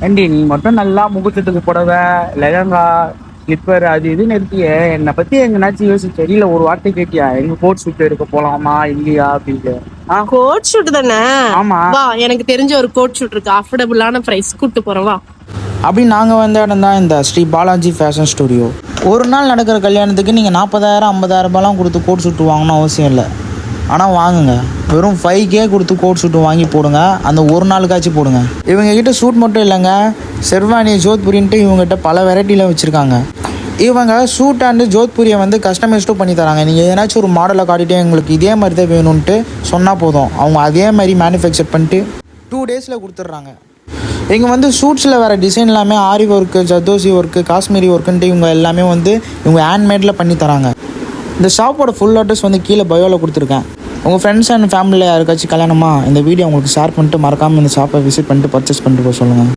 ஏண்டி நீ மட்டும் நல்லா முகூர்த்தத்துக்கு புடவை லெஹங்கா ஸ்லிப்பர் அது இதுன்னு இருக்கிய, என்னை பத்தி எங்கனாச்சும் யோசிச்சு தெரியல ஒரு வார்த்தை கேட்டியா? எங்க கோட் ஷூட் எடுக்க போலாமா இல்லையா அப்படின்ட்டு. கோட் ஷூட் தானே? ஆமா. வா, எனக்கு தெரிஞ்ச ஒரு கோட் ஷூட் இருக்கு, அஃபோர்டபுளான பிரைஸ், கூட்டு போறோம் வா. அப்படி நாங்கள் வந்த இடம் தான் இந்த ஸ்ரீ பாலாஜி ஃபேஷன் ஸ்டுடியோ. ஒரு நாள் நடக்கிற கல்யாணத்துக்கு நீங்கள் 40,000 50,000 கொடுத்து கோட் ஷூட் வாங்கணும் அவசியம் இல்லை. ஆனால் வாங்குங்க, வெறும் 5K கொடுத்து கோட் ஷூட்டு வாங்கி போடுங்க, அந்த ஒரு நாளுக்காச்சும் போடுங்க. இவங்ககிட்ட ஷூட் மட்டும் இல்லைங்க, செர்வானி ஜோத்புரின்ட்டு இவங்ககிட்ட பல வெரைட்டியில் வச்சுருக்காங்க. இவங்க ஷூட் அண்டு ஜோத்பூரியை வந்து கஸ்டமைஸ்டும் பண்ணி தராங்க. நீங்கள் ஏதாச்சும் ஒரு மாடலை காட்டிட்டு எங்களுக்கு இதே மாதிரி தான் வேணும்ன்ட்டு சொன்னால் போதும், அவங்க அதே மாதிரி மேனுஃபேக்சர் பண்ணிட்டு 2 டேஸில் கொடுத்துட்றாங்க. இங்கே வந்து ஷூட்ஸில் வேறு டிசைன் எல்லாமே ஆரி ஒர்க்கு, ஜர்தோசி ஒர்க்கு, காஷ்மீரி ஒர்க்குன்ட்டு இவங்க எல்லாமே வந்து இவங்க ஹேண்ட்மேடில் பண்ணி தராங்க. இந்த ஷாப்போட ஃபுல் அட்ரஸ் வந்து கீழே பயோவில் கொடுத்துருக்கேன். உங்கள் ஃப்ரெண்ட்ஸ் அண்ட் ஃபேமிலியில் யாருக்காச்சும் கல்யாணமாக இந்த வீடியோ உங்களுக்கு ஷேர் பண்ணிட்டு மறக்காமல் இந்த ஷாப்பை விசிட் பண்ணிட்டு பர்ச்சேஸ் பண்ணிட்டு போக சொல்லுங்கள்.